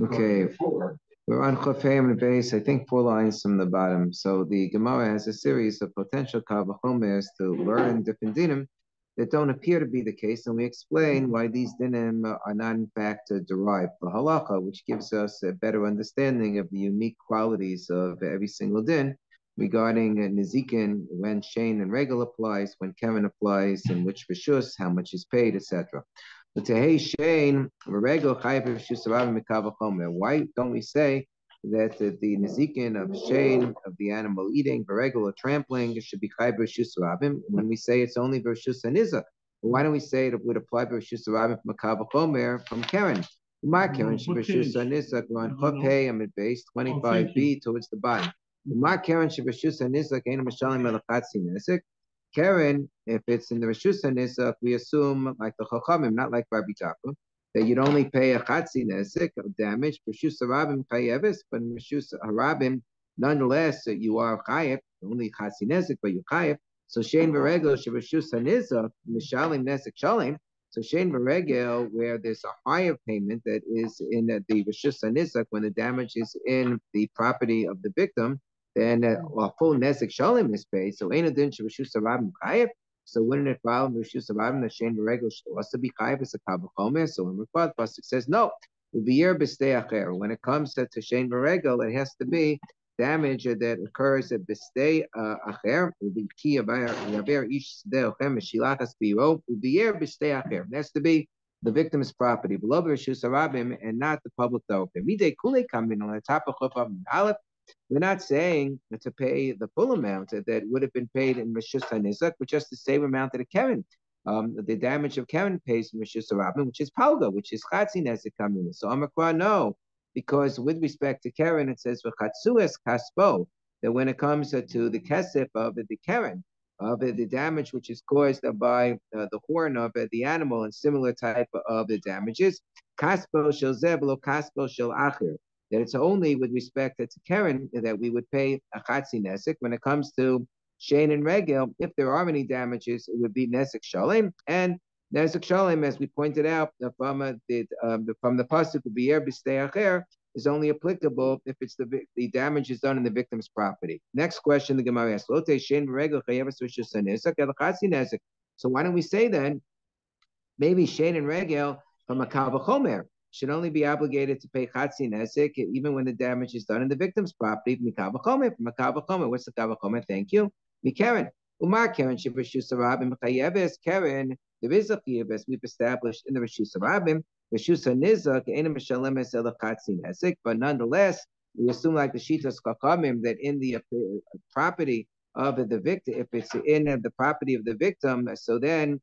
Okay, we're on Chofim and base, I think 4 lines from the bottom. So the Gemara has a series of potential Kavachomers to learn different dinim that don't appear to be the case, and we explain why these dinim are not in fact derived from halacha, which gives us a better understanding of the unique qualities of every single din regarding Nizikin, when Shane and Regal applies, when Kevin applies, and which Rishus, how much is paid, etc. But to hey Shane, why don't we say that the Nizikin of Shane, of the animal eating, Beregel or trampling, should be Chayv Rishus Rabim when we say it's only Rishus Aniza? Why don't we say it would apply Rishus Rabim from Makavachomer from Karen? My Karen should Rishus Aniza, go on Chopay, I'm at base 25b towards the bottom. My Karen should Rishus Aniza, Gain Mashalim Melachatsi Nesik. Karen, if it's in the Rishus HaNizak, we assume, like the Chachamim, not like Rabbi Jaffa, that you'd only pay a Chatzi Nezek of damage, Rishus HaRabim Chayevis, but in Rishus HaRabim, nonetheless, you are Chayev, only Chatzi Nezek, but you Chayev. So Shein V'Regel, Rishus HaNizak, Mishalim Nezek Shalim. So Shein V'Regel, where there's a higher payment that is in the Rishus HaNizak, when the damage is in the property of the victim, then a full Nezek Shalim is paid. So ain't a din Rishus HaRabim Chayev. So wouldn't it follow Rishus HaRabim that Shein V'Regel should also be Chayev as a Kavachomer? So when Rafat Pasuk says no, when it comes to Shein V'Regel, it has to be damage that occurs at B'stei Acher. It has to be the victim's property, below Rishus HaRabim, and not the public thoroughfare. Midei Kulei coming on the top of Chofav Aleph. We're not saying to pay the full amount that would have been paid in Rishus HaNizak, but just the same amount that a Kevin. The damage of Kevin pays in Rishus HaRabim, which is Palga, which is Chatzi Nezek Kamina. So Amakra, no, because with respect to Karen, it says V'chatzues Kaspo, that when it comes to the Kesef of the Karen, of the damage which is caused by the horn of the animal and similar type of the damages, Kaspo Shel Zeblo, Kaspo Shel Acher. That it's only with respect to Karen that we would pay a Chatzi Nezek. When it comes to Shane and Regel, if there are any damages, it would be Nezek Shalim. And Nezek Shalim, as we pointed out from the pasuk B'yer B'stei Acher, is only applicable if it's the damage is done in the victim's property. Next question, the Gemara asks, Lote Shane Regel Chayevas Rishus HaNizak El Chatzi Nezek. So why don't we say then, maybe Shane and Regel from a Kavachomer should only be obligated to pay Chatzi Nezek even when the damage is done in the victim's property. Mikavachomer, from a Kavachomer. What's the Kavachomer? Thank you. Mikaren. Umar Karen Shibashus Rabim Chayeves. Karen, there is a chiyuv as we've established in the Rishus Rabim. Rishus HaNizak Eina Mishalemes El Chatzi Nezek. But nonetheless, we assume like the Shitas Chachamim that in the property of the victim, if it's in the property of the victim, so then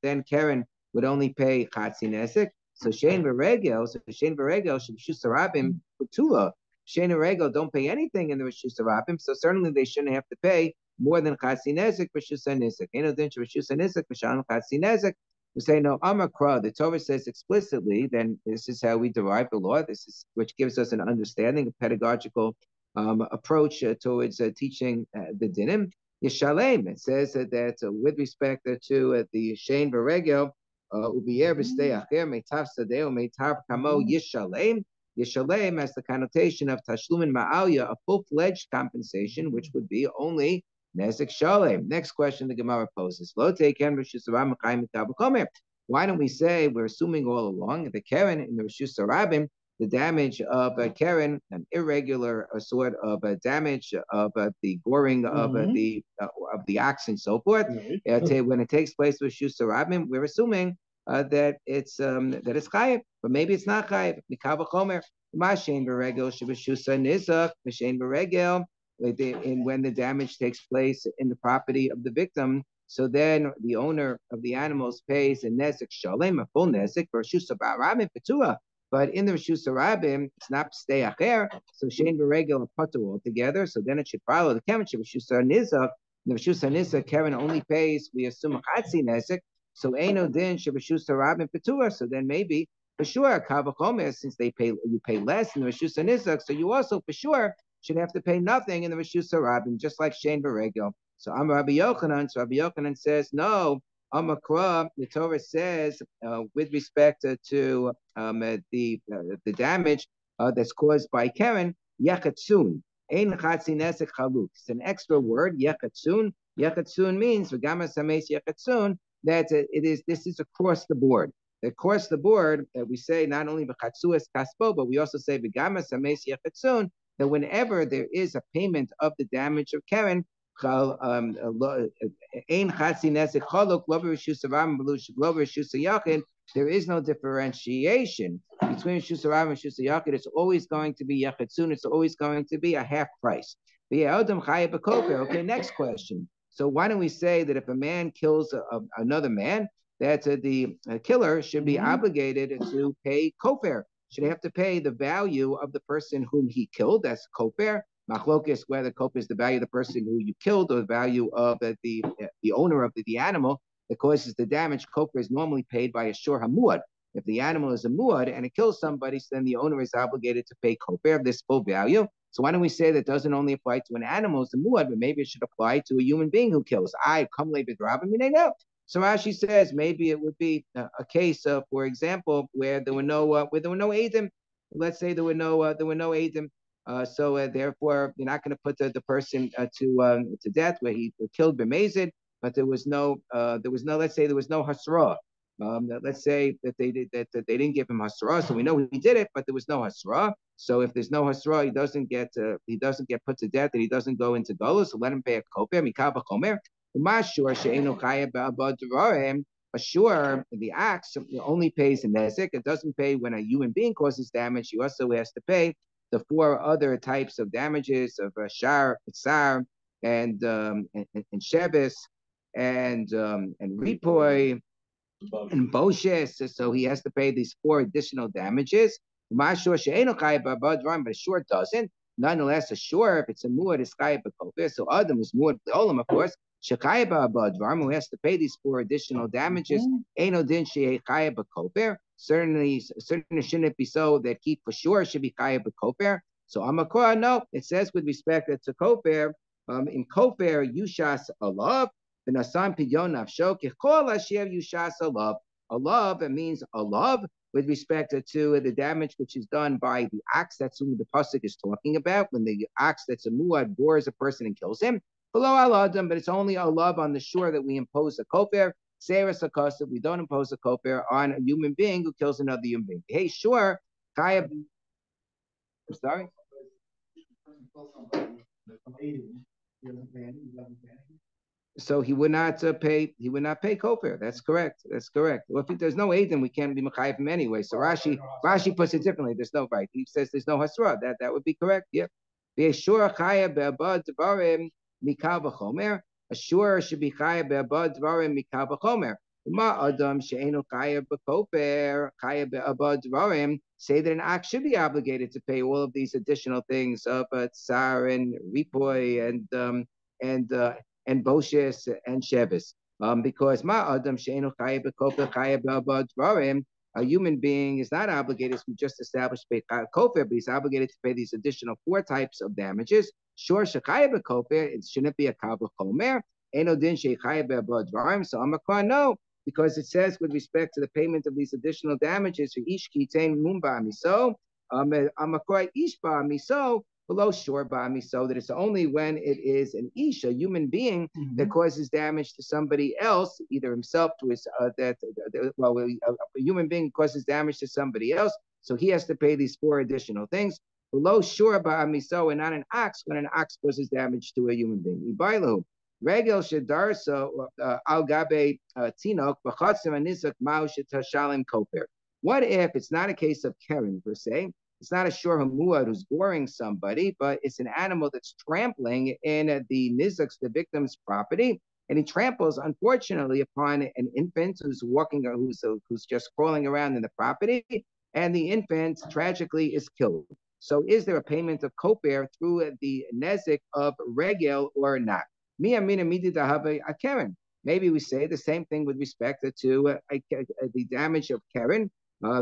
then Karen would only pay Chatzi Nezek. So Shein V'Regel, Rishus HaRabim Putula. Shein and Regel don't pay anything in the Rishus HaRabim, so certainly they shouldn't have to pay more than Chatzi Nezek Rishus HaNizak. Ain't no din to Rishus HaNizak V'shalom Chatzi Nezek. We say no. Amakra. The Torah says explicitly. Then this is how we derive the law. This is which gives us an understanding, a pedagogical approach towards teaching the dinim. Yishalem. It says that with respect to the Shein V'Regel. Ubiyer b'stei acher meitav sadeo meitav kamo yishalem. Yishalem has the connotation of tashlumin ma'alya, a full-fledged compensation, which would be only nezek shalem. Next question the Gemara poses: Lo teiken Rishus HaRabim chayim mitav. Why don't we say we're assuming all along the Karen in the Rishus HaRabim, the damage of Karen, an irregular sort of damage of the goring of the ox and so forth. When it takes place with Rishus HaRabim, we're assuming that it's chayiv, but maybe it's not chayiv. Mikavachomer, Mashein V'Regel Shebashus HaNizak, Mashein V'Regel. When the damage takes place in the property of the victim, so then the owner of the animals pays a nezek shalem, a full nezek for Rishus HaRabim Petua. But in the Rishus HaRabim, it's not B'stei Acher, so Shein V'Regel and Patu altogether. So then it should follow the Kevin Rishus HaNizak. The Rishus HaNizak, Kevin only pays, we assume, a Chatzi Nezek. So Eino Din Rishus HaRabim Petua. So then maybe for sure Kavachomer, since you pay less in the Rishus HaNizak, so you also for sure should have to pay nothing in the Rishus HaRabim, just like Shein V'Regel. So I'm Rabbi Yochanan. So Rabbi Yochanan says no. Amakra, the Torah says, with respect to the damage that's caused by Karen, yechatsun. Ein chatzi nesek chaluk. It's an extra word, yechatsun. Yechatsun means v'gama sames yechatsun, that this is across the board. Across the board, we say not only v'chatzuas kaspo, but we also say v'gama sames yechatsun, that whenever there is a payment of the damage of Karen, there is no differentiation between Shusarav and Shusayakid. It's always going to be Yachatsun. It's always going to be a half price. Okay, next question. So why don't we say that if a man kills another man, that the killer should be obligated to pay kofar? Should have to pay the value of the person whom he killed? That's kofar. Machlokes, whether kofar is the value of the person who you killed or the value of the owner of the animal that causes the damage. Kofar is normally paid by a shor hamuad. If the animal is a muad and it kills somebody, so then the owner is obligated to pay kofar of this full value. So why don't we say that doesn't only apply to an animal, it's a muad, but maybe it should apply to a human being who kills? I come late with Rabbi no. So Rashi says maybe it would be a case of, for example, where there were no Adam. Let's say there were no Adam. So therefore, you're not going to put the person to death where he killed b'mezid, but there was no let's say there was no hasra. Let's say that they didn't give him hasra, so we know he did it, but there was no hasra. So if there's no hasra, he doesn't get put to death, and he doesn't go into golus. So let him pay a koper mikal b'chomer. Sure, the axe only pays the nezek. It doesn't pay when a human being causes damage. He also has to pay the four other types of damages of shar, tsar, and shevis, and ripoy, and boshes. So he has to pay these four additional damages. But it sure doesn't. Nonetheless, a sure, if it's a muad, is chayav b'kofir. So Adam is muad b'olam, of course. Shekayah b'advarim, who has to pay these four additional damages. Eino din she'eh chayav b'kofir. Certainly shouldn't be so that he for sure should be chayav b'kofir. So Amakor, no, it says with respect to kofir, in kofir yushas alav. V'nasan pidyon nafsho kechol asher yushas alav. Alav, it means alav with respect to the damage which is done by the axe. That's who the pasuk is talking about. When the axe that's a muad gores a person and kills him. Below aladim, but it's only alav on the shore that we impose a kofar. Seres akasa, we don't impose a kofar on a human being who kills another human being. Hey, sure, Kaya. I'm sorry. So he would not pay. He would not pay kofar. That's correct. That's correct. Well, if there's no Adam, we can't be mechayiv him anyway. So Rashi puts it differently. There's no right. He says there's no hasra. That would be correct. Yeah. A sure should be chayav be'abad dvarim mikal v'chomer. Ma adam she'enu chayav b'kofer chayav be'abad dvarim. Say that an act should be obligated to pay all of these additional things of tsar and ripoy and boshes and shevis. Because ma adam she'enu chayav b'kofer chayav be'abad dvarim. A human being is not obligated, as we just established, pay kofar, but he's obligated to pay these additional four types of damages. Sure, shekayah b'kofar, it shouldn't be a kabel chomer. Eno din shekayah be'abad dvarim. So Amakar, no, because it says with respect to the payment of these additional damages for ish kitain mumba miso, Amakar ish ba miso, below shore ba miso, that it's only when it is an ish, a human being, that causes damage to somebody else, either himself to his a human being causes damage to somebody else, so he has to pay these four additional things. Below shore ba miso, and not an ox when an ox causes damage to a human being. Ibailu. Regel shedarsa al gabe tinok b'chatzim anisak ma'u shetashalim koper. What if it's not a case of keren per se? It's not a shor hamuad who's goring somebody, but it's an animal that's trampling in the nizaks, the victim's property, and he tramples, unfortunately, upon an infant who's walking or who's just crawling around in the property, and the infant tragically is killed. So, is there a payment of koper through the nezik of regel or not? Maybe we say the same thing with respect to the damage of keren.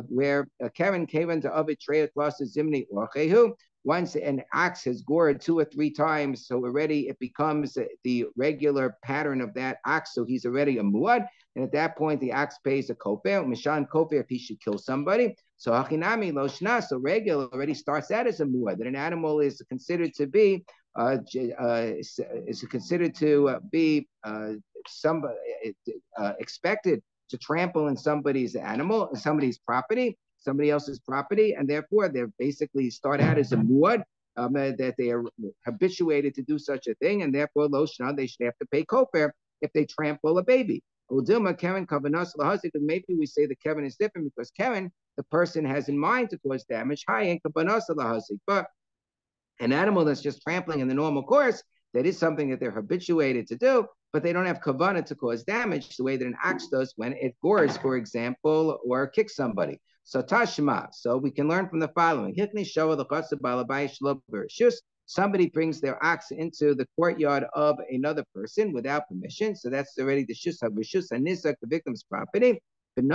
Where Karen came into Ovid Treya Klasa Zimni Orchehu. Once an ox has gored 2 or 3 times, so already it becomes the regular pattern of that ox, so he's already a muad. and at that point the ox pays a kofer, mishan kofer if he should kill somebody. So hachinami lo shna, so regular already starts out as a muad, that an animal is considered to be somebody expected to trample in somebody's animal, somebody's property, somebody else's property, and therefore they basically start out as a muad, that they are habituated to do such a thing, and therefore lo shna, they should have to pay kofer if they trample a baby. Udilma Karen Kavanas Lahazik, maybe we say the Kevin is different because Karen, the person has in mind to cause damage, high in Kavanas Lahazik. But an animal that's just trampling in the normal course, that is something that they're habituated to do, but they don't have kavanah to cause damage the way that an ox does when it gores, for example, or kicks somebody. So tashma. So we can learn from the following. Somebody brings their ox into the courtyard of another person without permission. So that's already the shus hanizak, the victim's property. And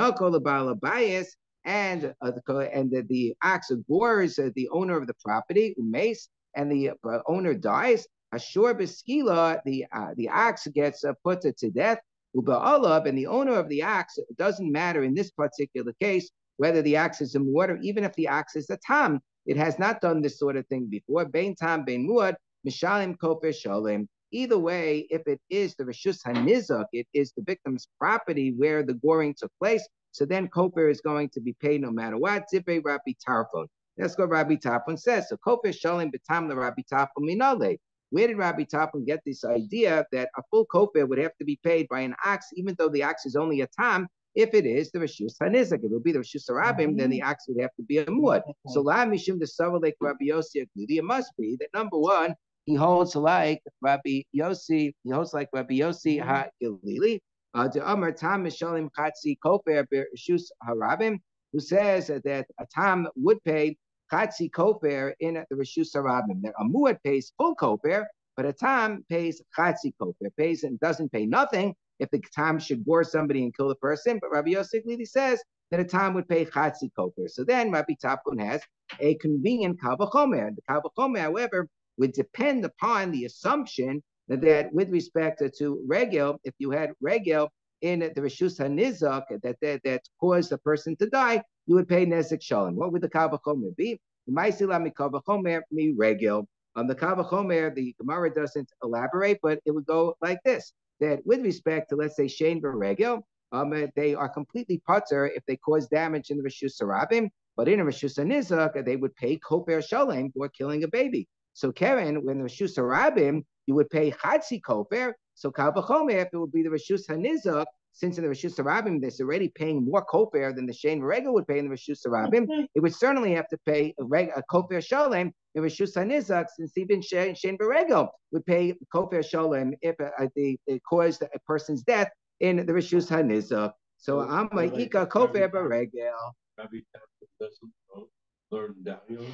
the ox gores the owner of the property, umes, and the owner dies. Ashur beskila, the ox gets put to death. Uba'alav, and the owner of the ox, it doesn't matter in this particular case whether the ox is a muad or even if the ox is a tam. It has not done this sort of thing before. Bein tam, bein muad, mishalim kofer shalem. Either way, if it is the reshus hanizak, it is the victim's property where the goring took place. So then kofer is going to be paid no matter what. Zibe Rabbi Tarfon. That's what Rabbi Tarfon says. So kofer shalem betam the Rabbi Tarfon minale. Where did Rabbi Tarfon get this idea that a full kofer would have to be paid by an ox, even though the ox is only a tam? If it is the Rishus Hanizak, if it would be the Rishus Harabim, then the ox would have to be a muad. So La Mishum the Savalek Rabbi Yossi Agludi, it must be that number one, he holds like Rabbi Yossi, Ha Gilili, the Amar Tam Mishalim Chatzi Kofer Rishus Harabim, who says that a tam would pay Chatzi Kofer in the Rishus Harabim. That a muad pays full kofer, but a tam pays Chatzi Kofer, pays and doesn't pay nothing if the tam should gore somebody and kill the person. But Rabbi Yosef Lidi says that a tam would pay Chatzi Kofer. So then Rabbi Tarfon has a convenient Kal V'chomer. The Kal V'chomer, however, would depend upon the assumption that with respect to regel, if you had regel in the Rishus HaNizak that caused the person to die, you would pay Nezek Shalom. What would the Kal V'chomer be? The Kal V'chomer mi regel. The Kal V'chomer, the Gemara doesn't elaborate, but it would go like this. That with respect to, let's say, Shein Beregel, they are completely putter if they cause damage in the Rishus Harabim, but in a Rishus HaNizak, they would pay Kofer Shalem for killing a baby. So Karen, when the Rishus Harabim, you would pay Chatzi Kofer. So Kal V'chomer, if it would be the Rishus HaNizak, since in the Rishus Harabim, there's already paying more Kofer than the Shein Beregel would pay in the Rishus Harabim, it would certainly have to pay a Kofer Shalem in Rishus HaNizak, since even Shein Beregel would pay Kofer Shalem if it caused a person's death in the Rishus HaNizak. So Amma Ika Kofer Beregel. Learn Dayo.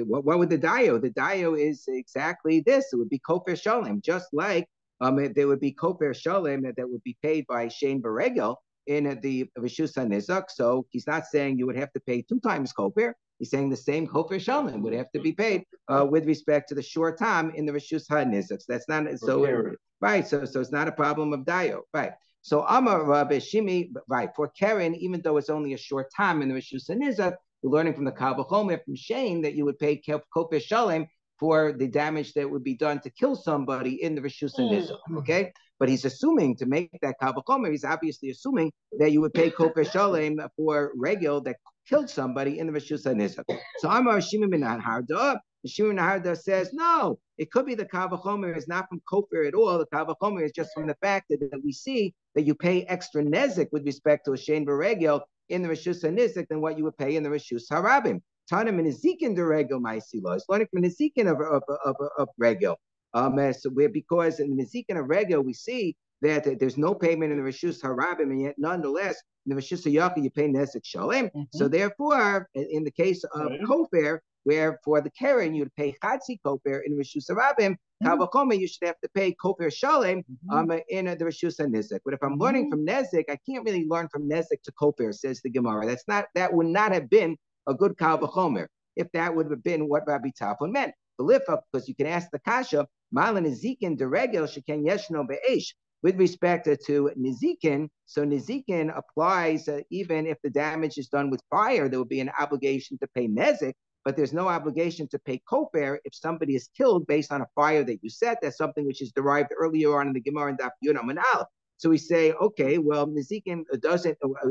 What would the Dayo? The Dayo is exactly this. It would be Kofer Shalem, just like there would be Kofer Shalem that would be paid by Shein Beregel in the Rishus HaNizak. So he's not saying you would have to pay 2 times Kofer. He's saying the same Kofer Shalem would have to be paid with respect to the short time in the Rishus HaNizak. So that's not so right. So it's not a problem of Dayo, right? So Amar Rabbi Shimi, right, for Karen, even though it's only a short time in the Rishus HaNizak, we're learning from the Kal V'chomer from Shein that you would pay Kofer Shalem for the damage that would be done to kill somebody in the Rishus HaNizak, okay? But he's assuming, to make that Kal V'chomer, he's obviously assuming that you would pay Kofer Shalem for regel that killed somebody in the Rishus HaNizak. So Amar Shimi min Harda, Shimi Harda says, no, it could be the Kal V'chomer is not from Kofer at all. The Kal V'chomer is just from the fact that we see that you pay extra nezik with respect to a Shein Beregel in the Rishus HaNizak than what you would pay in the Rishus Harabim. Tanim in Ezekin the regel ma'isilo. It's learning from Ezekin of regel. So because in the Ezekin of regel we see that there's no payment in the Rishus Harabim, and yet nonetheless in the Rishus Hayaka you pay Nezek Shalem. So therefore, in the case of Kofer, where for the Karen you'd pay Chatzi Kofer in Rishus Harabim, Kal V'chomer you should have to pay Kofer Shalem in the Rishus HaNizak. But if I'm learning from Nezek, I can't really learn from Nezek to Kofer, says the Gemara. That would not have been a good Kal V'chomer if that would have been what Rabbi Tarfon meant. Because you can ask the Kasha, Malan Ezekin deregel sheken yeshno be'esh. With respect to nizikin, so nizikin applies even if the damage is done with fire, there will be an obligation to pay nezik, but there's no obligation to pay kofer if somebody is killed based on a fire that you set. That's something which is derived earlier on in the Gemara and Daf Yomi. So we say, okay, well, nizikin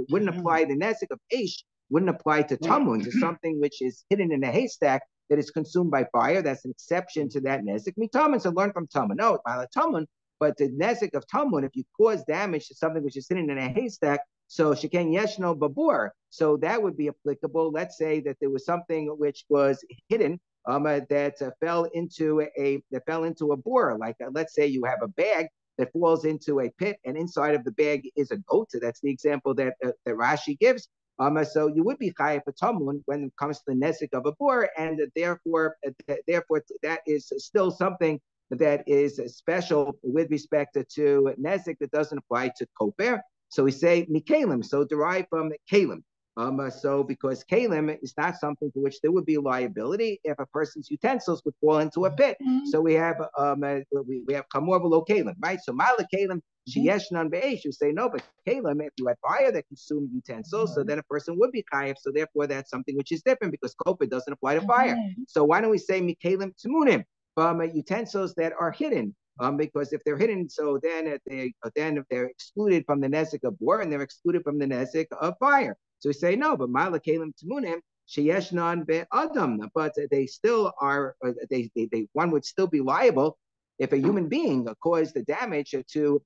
wouldn't apply. The nezik of Aish wouldn't apply to tamun, to something which is hidden in a haystack that is consumed by fire. That's an exception to that nezik. Mitamun, so learn from tamun. No, tamun. But the nezik of tamun, if you cause damage to something which is hidden in a haystack, so sheken yeshno babur, so that would be applicable. Let's say that there was something which was hidden that fell into a bore. Like let's say you have a bag that falls into a pit, and inside of the bag is a goat. So that's the example that Rashi gives. So you would be chayav for tamun when it comes to the nezik of a bore, and therefore that is still something that is special with respect to nezik that doesn't apply to kofer. So we say mikalim, so derived from kalim. So because kalim is not something for which there would be liability if a person's utensils would fall into a pit. So we have kamor below kalim, right? So mala kalim sheyeshnan be'esh. You say no, but kalim, if you had fire that consumed utensils, so then a person would be chayav. So therefore, that's something which is different because kofer doesn't apply to fire. So why don't we say mikalim tumunim? From utensils that are hidden, because if they're hidden, so then if they're excluded from the nezik of war and they're excluded from the nezik of fire. So we say no, but ma'ala kelim tmunim sheyeshnan be'adam, but they still are. One would still be liable if a human being caused the damage to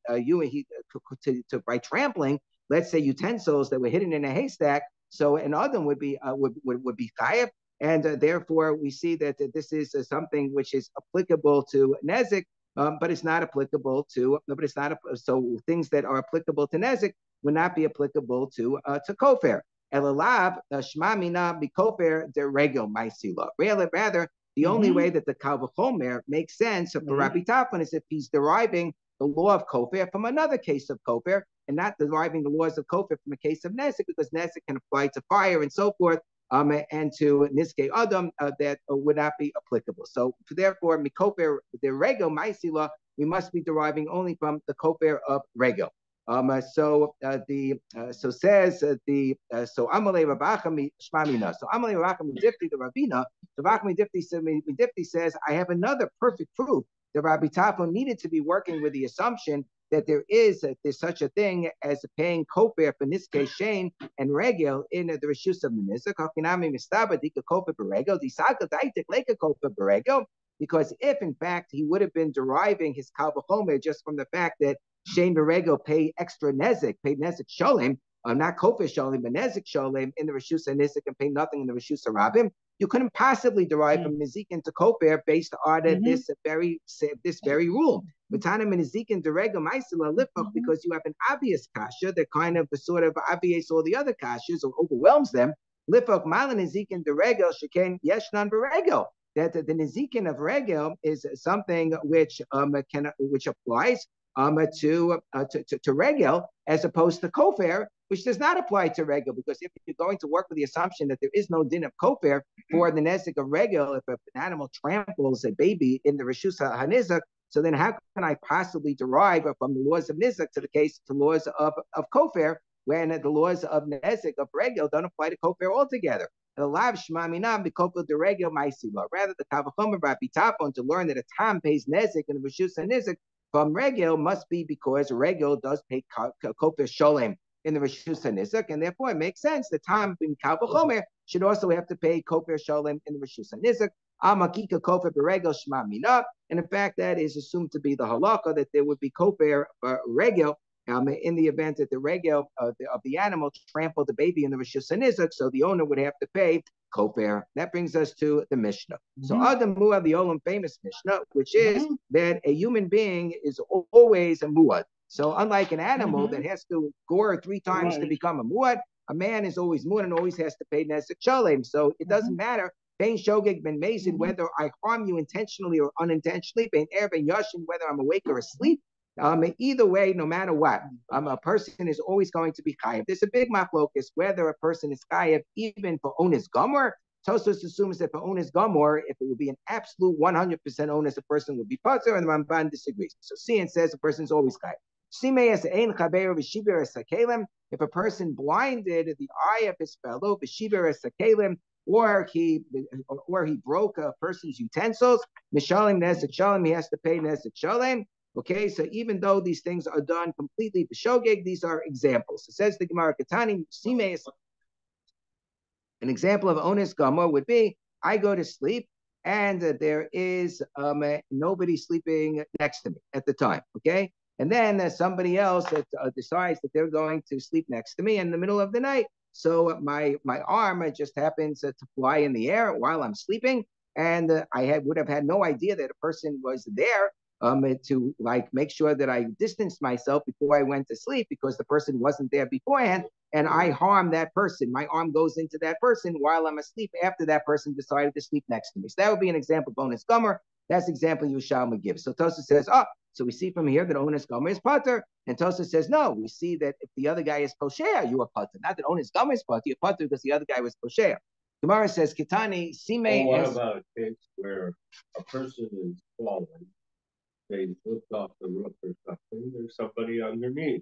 by trampling. Let's say utensils that were hidden in a haystack. So an adam would be chayav. And therefore, we see that this is something which is applicable to nezik, but it's not applicable to. So things that are applicable to nezik would not be applicable to kofer. Elalav shma mina bikofer deregel ma'asila. Rather, the only way that the kal v'chomer makes sense for Rabbi Tarfon is if he's deriving the law of kofer from another case of kofer, and not deriving the laws of kofer from a case of nezik, because nezik can apply to fire and so forth. And to niske adam that would not be applicable. So therefore, mikofer the regel ma'asila, we must be deriving only from the kofer of regel. So says so Amalei Rabacham Shmamina. So Amalei Rabacham Difti the Rabina. So Rabacham Difti says, I have another perfect proof that Rabbi Tarfon needed to be working with the assumption that there's such a thing as paying kofer for niske shein and regel in the reshus of the nizik. Hakinami mistaba dika kofer beregel disaka daitik leka kofer beregel. Because if in fact he would have been deriving his kal v'chomer just from the fact that shein beregel pay extra nezik, pay nezik sholem, not kofer sholem, but nezik sholem in the reshus of nizik and pay nothing in the reshus of rabim, you couldn't possibly derive from nizikin to kofer based on this very rule. Because you have an obvious kasha that kind of sort of obviates all the other kashas or overwhelms them. Lifok malan nizikin deregel sheken yeshnan beregel. That the nizikin of regel is something which applies to regel as opposed to kofer, which does not apply to regel, because if you're going to work with the assumption that there is no din of kofer for the nezik of regel, if an animal tramples a baby in the reshus hanizak, so then how can I possibly derive from the laws of nizak to laws of kofer when the laws of nezik of regel don't apply to kofer altogether? The lav shmaminam b'kofer de regel ma'asila. Rather, the kavachomer Rabbi Tarfon to learn that a tam pays nezik and the reshus nizik from regel must be because regel does pay kofer sholem in the reshus nizik, and therefore it makes sense the tam in kavachomer should also have to pay kofer sholem in the reshus nizik. Amakika kofer beregel shma mina, and in fact that is assumed to be the halakha that there would be kofer regel in the event that the regel of the animal trampled the baby in the reshus nizik, so the owner would have to pay kofer. That brings us to the Mishnah. So Adam Muad, the Olam famous Mishnah, which is that a human being is always a muad. So unlike an animal that has to gore 3 times to become a muad, a man is always muad and always has to pay nesek shalem. So it doesn't matter. Bein shogeg ben mazid, whether I harm you intentionally or unintentionally, bein er ben yashin, whether I'm awake or asleep. Either way, no matter what, a person is always going to be chayiv. There's a big machlokus whether a person is chayiv even for onus gomor. Tosfos assumes that for onus gomor, if it would be an absolute 100% onus, a person would be patur, and the Ramban disagrees. So Sian says a person is always chayiv. If a person blinded the eye of his fellow, or he broke a person's utensils, mishalim nezek shalem, he has to pay nezek shalem. Okay, so even though these things are done completely b'shogeg, these are examples. It says the Gemara Ketani Simeis. An example of onis gamor would be I go to sleep and there is nobody sleeping next to me at the time. Okay, and then somebody else decides that they're going to sleep next to me in the middle of the night. So my arm just happens to fly in the air while I'm sleeping, and would have had no idea that a person was there to like make sure that I distanced myself before I went to sleep because the person wasn't there beforehand, and I harm that person. My arm goes into that person while I'm asleep after that person decided to sleep next to me. So that would be an example of onus gomer. That's the example Yerushalmi gives. So Tosa says, so we see from here that onus gomer is pater, and Tosa says, no, we see that if the other guy is poshea, you are pater. Not that onus gomer is pater, you're pater because the other guy was poshea. Gemara says, Kitani, Sime. What about a case where a person is falling? They lift off the roof or something, there's somebody underneath,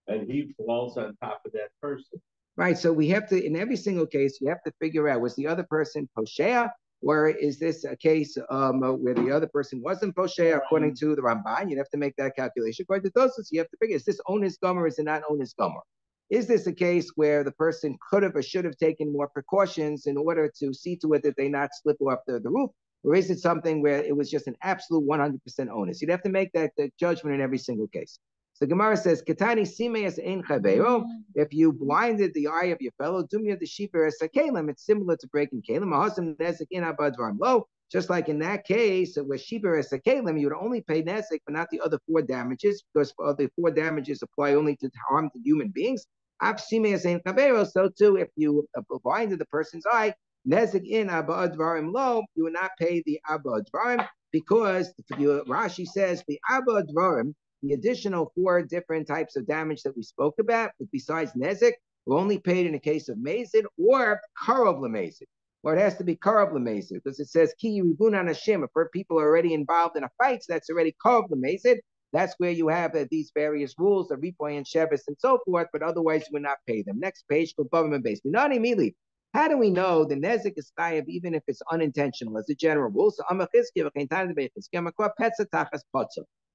and he falls on top of that person. Right, so we have to, in every single case, you have to figure out, was the other person poshea, or is this a case where the other person wasn't poshea, according to the Ramban? You'd have to make that calculation. According to Tosfos, you have to figure, is this onus gomer, or is it not onus gomer? Is this a case where the person could have or should have taken more precautions in order to see to it that they not slip off the roof? Or is it something where it was just an absolute 100% onus? You'd have to make that judgment in every single case. So Gemara says, Ketani simeas ein chavero. If you blinded the eye of your fellow, dumya the sheeper as kalim, it's similar to breaking kalim. Mahasam nezek in abadvarim lo. Just like in that case, where sheeper as kalim, you would only pay nezek, but not the other 4 damages, because the 4 damages apply only to harm to human beings. Ab simeas ein chavero. So too, if you blinded the person's eye, nezek in abadvarim lo, you would not pay the abadvarim, because Rashi says the abadvarim, the additional 4 different types of damage that we spoke about, besides Nezek, were only paid in the case of Mazid or Karov Lamazid. Or it has to be Karov Lamazid, because it says Ki Ribun Anashim. If people are already involved in a fight, that's already Karov Lamazid. That's where you have these various rules of Ripoy and Shevis and so forth, but otherwise you would not pay them. Next page, for government base. Not immediately. How do we know the Nezek is chayav even if it's unintentional as a general rule? So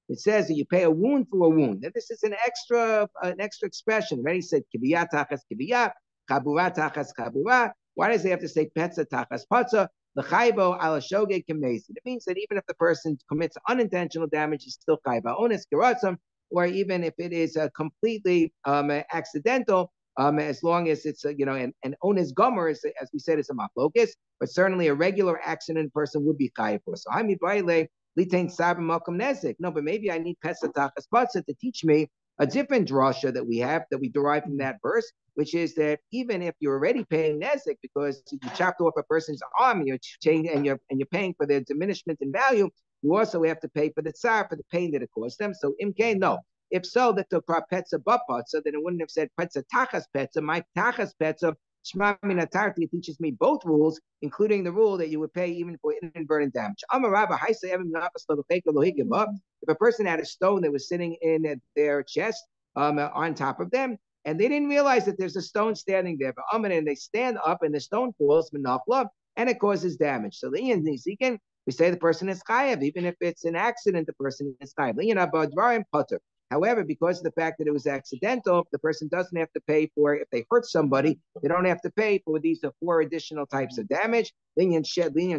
it says that you pay a wound for a wound. Now, this is an extra expression. Already said kibiyah tachas kibiyah, chabura tachas chabura. Why does he have to say petza tachas petza? The chaybo ala shogeg kemezid. It means that even if the person commits unintentional damage, it's still chayba ones kiratzam, or even if it is completely accidental, as long as it's an ones gomer, as we said, is a maflokus, but certainly a regular accident person would be chayav for. So hami baile. No, but maybe I need Pesatachas Patza to teach me a different drasha that we derive from that verse, which is that even if you're already paying Nezek because you chopped off a person's arm, you're paying for their diminishment in value, you also have to pay for the tsar, for the pain that it caused them. So imkain, no. If so, that the petza bapatza, then it wouldn't have said petza tachas petza, my tachas petza. Shema Minatarti teaches me both rules, including the rule that you would pay even for inadvertent damage. If a person had a stone that was sitting in their chest on top of them, and they didn't realize that there's a stone standing there, but and they stand up and the stone falls, and it causes damage. So we say the person is chayav, even if it's an accident, the person is chayav. However, because of the fact that it was accidental, the person doesn't have to pay for it. If they hurt somebody, they don't have to pay for these 4 additional types of damage. Linyan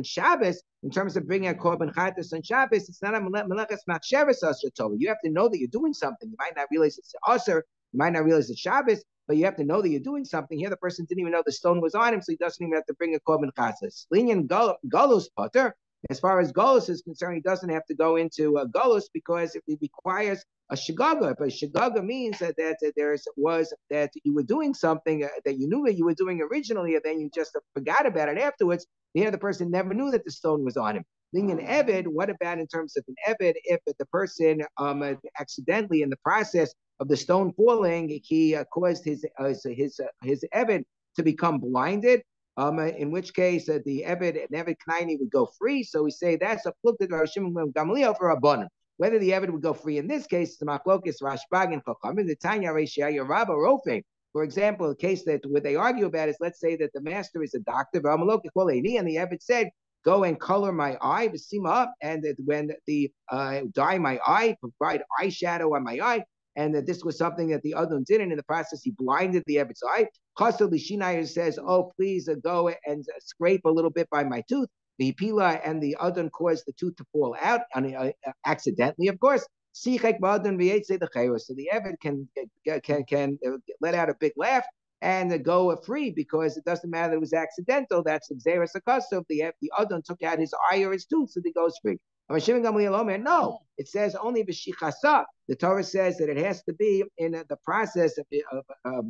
Shabbos, in terms of bringing a korban chatas on Shabbos, it's not a melechas machsheves asher Torah. You have to know that you're doing something. You might not realize it's asher, you might not realize it's Shabbos, but you have to know that you're doing something. Here, the person didn't even know the stone was on him, so he doesn't even have to bring a korban chatas. Linyan galus potter. As far as galus is concerned, he doesn't have to go into galus because it requires a shagaga. But shagaga means that you were doing something that you knew that you were doing originally, and then you just forgot about it afterwards. Here, the person never knew that the stone was on him. Linyan eved. What about in terms of an eved? If the person accidentally in the process of the stone falling, he caused his eved to become blinded. In which case the Eved Knaini would go free. So we say that's a plukta Rav Shimon ben Gamliel for Rabbanan. whether the Eved would go free in this case, the Machlokes Rashbag and Chachamim, the Tanya Reishaya Rabba Rofe. For example, a case that what they argue about is, let's say that the master is a doctor, and the Eved said, go and color my eye, Basima, and that when the dye my eye, provide eyeshadow on my eye, and that this was something that the Adon did, and in the process he blinded the Eved's eye. Chassid Lishinai says, oh, please go and scrape a little bit by my tooth. The Pila and the Adon caused the tooth to fall out, accidentally, of course. So the Eved can let out a big laugh and go free because it doesn't matter, it was accidental. That's the Xeris Akasov. The Adon took out his eye or his tooth, so he goes free. No, it says only b'shichasa. The Torah says that it has to be in the process of the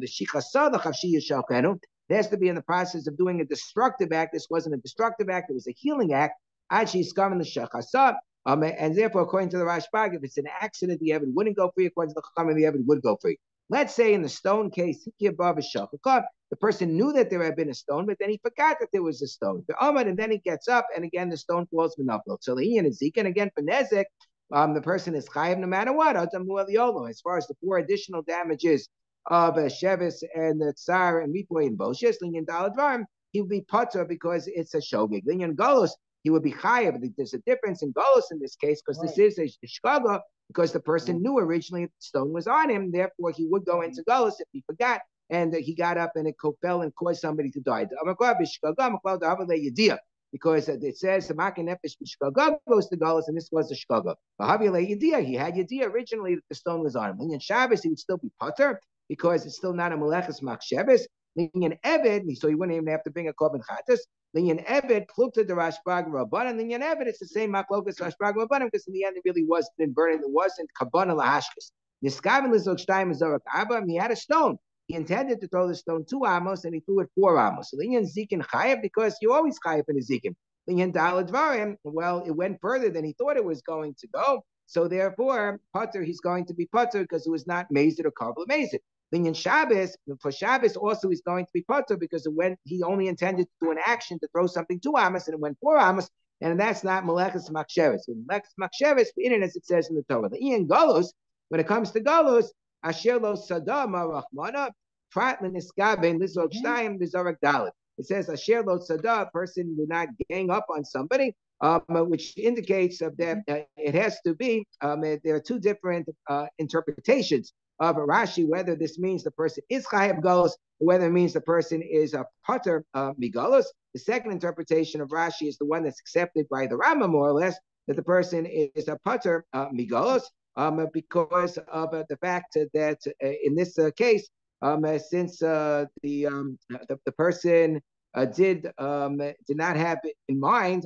shichasa, the chavshi yishalkenu. It has to be in the process of doing a destructive act. This wasn't a destructive act; it was a healing act. Actually, in the shichasa. And therefore, according to the Rashbag, if it's an accident, the Eved wouldn't go free. According to the Chachamim, the Eved would go free. Let's say in the stone case, the person knew that there had been a stone, but then he forgot that there was a stone. And then he gets up, and again, the stone falls v'naflo. So the and Ezekiel, and again, for Nezek, the person is chayiv no matter what. As far as the 4 additional damages of Shevis and Tsar and Mipoy and Boshes, Linyan Daladvarm, he would be putter because it's a shogig. Linyan Golos, he would be chayiv. There's a difference in Golos in this case because this is a shkaga, because the person knew originally the stone was on him. Therefore, he would go into Golos if he forgot and he got up and it fell and caused somebody to die. Because it says the Makan Nefesh B'Shkaga goes to Golos, and this was a Shkaga. He had Yediyah originally that the stone was on him. In Shabbos, he would still be putter because it's still not a Meleches Machsheves. Linyan Eved, so he wouldn't even have to bring a Korban Chatas. Linyan Eved, Plukta de Rashbag Rabbanan. Linyan Eved, it's the same Machlokas Rashbag Rabbanan because in the end it really wasn't inverted. It wasn't Kabbalah Lahashkas. Niskaven Lizok Shtayim Zorak Abba, he had a stone. He intended to throw the stone 2 amos and he threw it 4 amos. So Linyan Zikin Chayev, because you always Chayev in a Zikin. Linyan Daladvarim, well, it went further than he thought it was going to go. So therefore, Putter, he's going to be Putter because it was not Mazid or Kabbalah Mazid. Linyan Shabbos, for Shabbos also he's going to be Putter because he only intended to do an action to throw something 2 amos and it went 4 amos, and that's not Meleches Machsheves. Meleches Machsheves, as it says in the Torah. The Ian Golos, when it comes to Golos, Asher lo Sada Marachmana, Pratlin Iskaben Lizog Shtayim Bizarak Dalit. It says Asher lo Sada, a person did not gang up on somebody, which indicates that it has to be, there are 2 different interpretations of Rashi, whether this means the person is Chayav Golos, or whether it means the person is a Putter Migolos. The second interpretation of Rashi is the one that's accepted by the Rama, more or less, that the person is a Putter Migolos, because of the fact that in this case, since the person did not have in mind,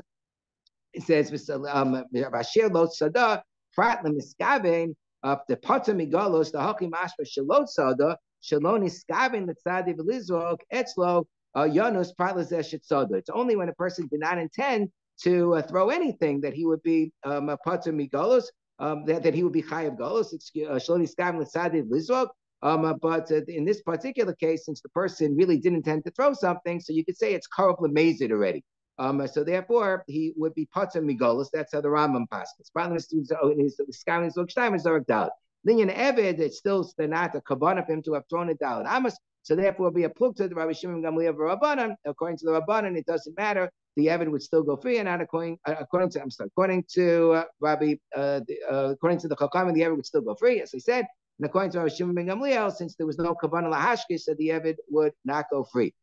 it says Rashir Lot Sada Prat Lemiskaven of the Pata Migalos the Hakim Ashba Shalot Sada Shalon Iskaven Letzadi Belizrok Etzlo Yonus Prat Lazeshet Sada. It's only when a person did not intend to throw anything that he would be Pata Migalos. That he would be Chayav Golos. It's Shaloni Skam L'Sadid Lizrok. But in this particular case, since the person really didn't intend to throw something, so you could say it's Karov Lemazid already. So therefore, he would be Pater Migolos. That's how the Rambam passes. Linyan Eved, it's still not a kavanah of him to have thrown it down. So therefore, be a plukta the Rabbi Shimon Gamliel of Rabbanan. According to the Rabbanan, it doesn't matter. The Eved would still go free, and not according to Rabbi, according to the Chachamim, the Eved would still go free, as I said. And according to Rabbi Shimon ben Gamliel, since there was no kavanah lahashkish, so the Eved would not go free.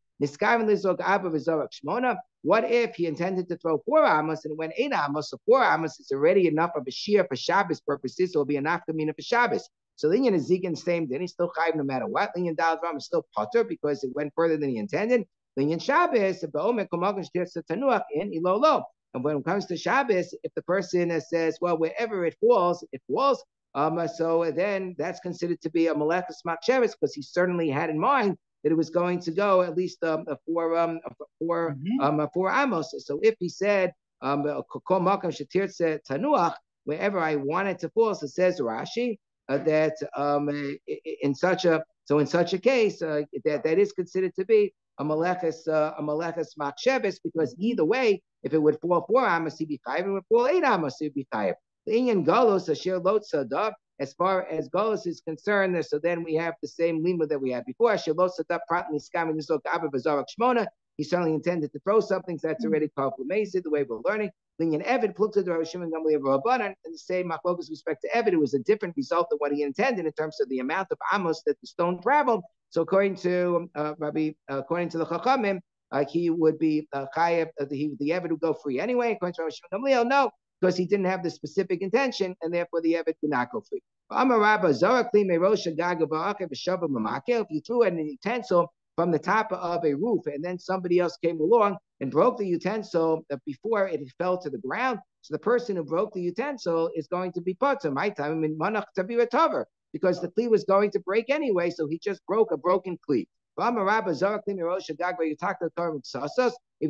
What if he intended to throw 4 amos and it went 8 amos? So 4 amos is already enough of a shear for Shabbos purposes, so it'll be enough kamina for Shabbos. So Linyan is Zikin same, then he's still chayiv no matter what. Linyan Dalad Ram is still potter because it went further than he intended. Linyan Shabbos, and when it comes to Shabbos, if the person says, well, wherever it falls, it falls. So then that's considered to be a malachas machsheves because he certainly had in mind that it was going to go at least 4 amos. So if he said wherever I want it to fall, so says Rashi that in such a case that is considered to be a malachas machsheves because either way, if it would fall 4 amos, he'd be chayiv. If it would fall 8 amos, he'd be chayiv. As far as Golos is concerned, so then we have the same lima that we had before. He certainly intended to throw something, so that's already called the way we're learning. And the same machlokas with respect to Evid, it was a different result than what he intended in terms of the amount of amos that the stone traveled. So according to according to the Chachamim, he would be chayav. The Evid would go free anyway. According to Rabbi Shimon Gamliel, no, because he didn't have the specific intention, and therefore the Evid would not go free. If you threw an utensil from the top of a roof, and then somebody else came along and broke the utensil before it fell to the ground, so the person who broke the utensil is going to be put to my time in manach to be recover because the kli was going to break anyway, so he just broke a broken kli. If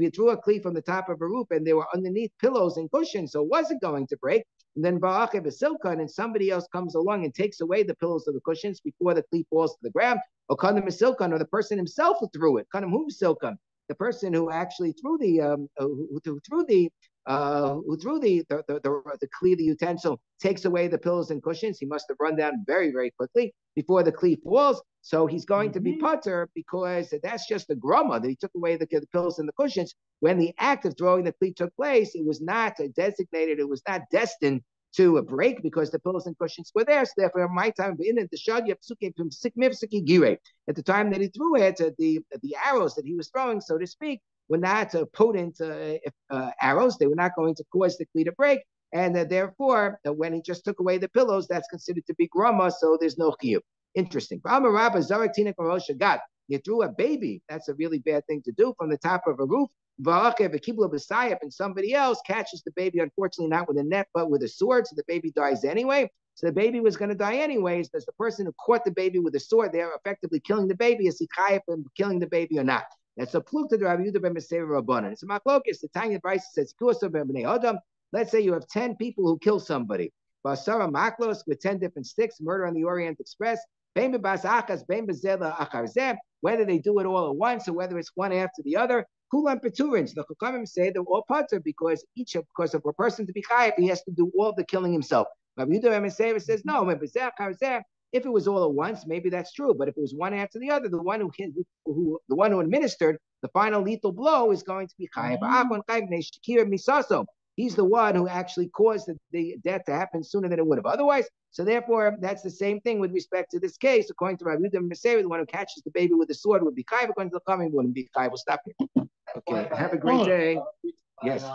you threw a kli from the top of a roof and there were underneath pillows and cushions, so it wasn't going to break, and then ba'achev is silkan, and somebody else comes along and takes away the pillows of the cushions before the kli falls to the ground, or kanam is silkan, or the person himself who threw it, kanam who silkan, the person who actually threw the kli, the utensil, takes away the pillows and cushions. He must have run down very, very quickly before the kli falls. So he's going to be putter because that's just the grama that he took away the pillows and the cushions. When the act of throwing the kli took place, it was not designated, it was not destined to a break because the pillows and cushions were there. So therefore, my time in it, the shadya psukim from sikmivsiki gire. At the time that he threw it, the arrows that he was throwing, so to speak, were not potent arrows. They were not going to cause the kli to break. And therefore, when he just took away the pillows, that's considered to be grama, so there's no chiyuv. Interesting. You threw a baby. That's a really bad thing to do from the top of a roof. And somebody else catches the baby, unfortunately not with a net, but with a sword, so the baby dies anyway. So the baby was going to die anyways. There's the person who caught the baby with a sword, they're effectively killing the baby. Is he chayav from killing the baby or not? That's a pluk to the Rabbi Yehuda ben Meseir Rabbanan. It's a machlokes. The Tanya Bryce says, let's say you have 10 people who kill somebody. Basara maklos with 10 different sticks, murder on the Orient Express. Whether they do it all at once or whether it's one after the other, kulam peturins. The Chachamim say they're all patur because of a person to be chayav, he has to do all the killing himself. Rabbi Yehuda ben Meseir says no. If it was all at once, maybe that's true. But if it was one after the other, the one who administered the final lethal blow is going to be chayav. He's the one who actually caused the death to happen sooner than it would have otherwise. So therefore, that's the same thing with respect to this case. According to Rabbi Yehuda ben Meseir, the one who catches the baby with the sword would be chayav. According to the coming, wouldn't be chayav. We'll stop here. Okay. Have a great day. Yes.